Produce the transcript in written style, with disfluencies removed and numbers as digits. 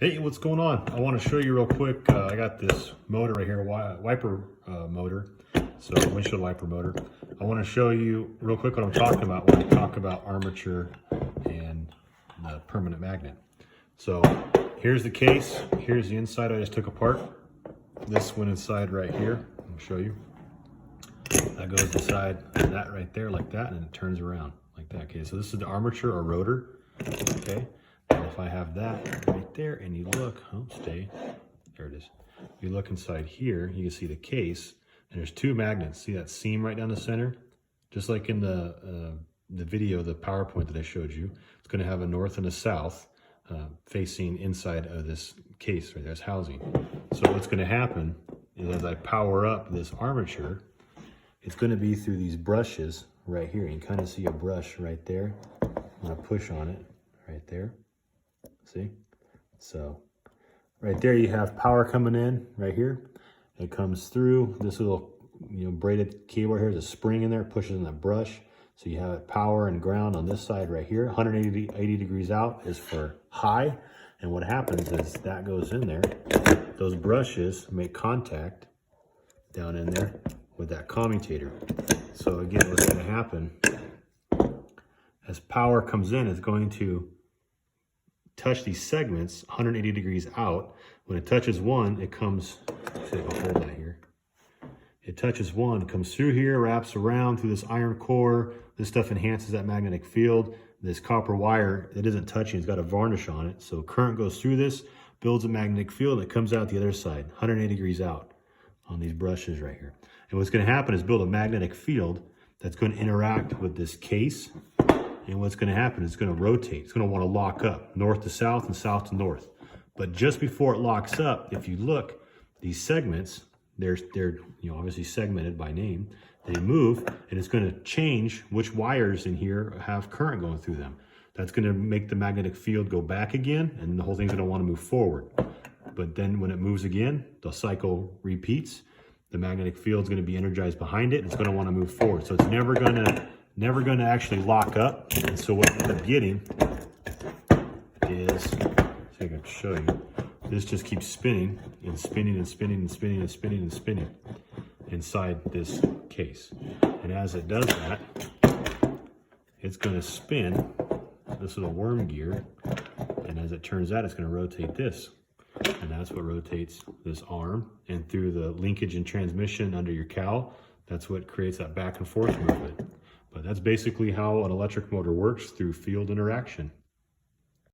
Hey, what's going on? I want to show you real quick. I got this motor right here, wiper motor, so windshield wiper motor. I want to show you real quick what I'm talking about when I talk about armature and the permanent magnet. So here's the case. Here's the inside I just took apart. This went inside right here. I'll show you. That goes inside that right there like that, and it turns around like that. Okay, so this is the armature or rotor. Okay. And if I have that right there and you look, there it is. You look inside here, you can see the case, and there's two magnets. See that seam right down the center? Just like in the video, the PowerPoint that I showed you, it's going to have a north and a south facing inside of this case right there, this housing. So what's going to happen is as I power up this armature, it's going to be through these brushes right here. You can kind of see a brush right there. I'm going to push on it right there. See? So right there you have power coming in right here. It comes through this little braided cable here. There's a spring in there, it pushes in that brush. So you have power and ground on this side right here. 180 degrees out is for high. And what happens is that goes in there. Those brushes make contact down in there with that commutator. So again, what's going to happen as power comes in, it's going to touch these segments 180 degrees out. When it touches one, it comes, see if I hold that here. It touches one, comes through here, wraps around through this iron core. This stuff enhances that magnetic field. This copper wire, it isn't touching, it's got a varnish on it. So current goes through this, builds a magnetic field, and it comes out the other side, 180 degrees out on these brushes right here. And what's going to happen is build a magnetic field that's going to interact with this case. And what's going to happen is it's going to rotate. It's going to want to lock up north to south and south to north. But just before it locks up, if you look, these segments, they're obviously segmented by name. They move, and it's going to change which wires in here have current going through them. That's going to make the magnetic field go back again, and the whole thing's going to want to move forward. But then when it moves again, the cycle repeats. The magnetic field is going to be energized behind it, and it's going to want to move forward. So it's never going to actually lock up. And so what you end up getting is, see if I can show you, this just keeps spinning and spinning and spinning and spinning and spinning and spinning inside this case. And as it does that, it's going to spin this little worm gear, and as it turns out, it's going to rotate this. And that's what rotates this arm, and through the linkage and transmission under your cowl, that's what creates that back and forth movement. But that's basically how an electric motor works, through field interaction.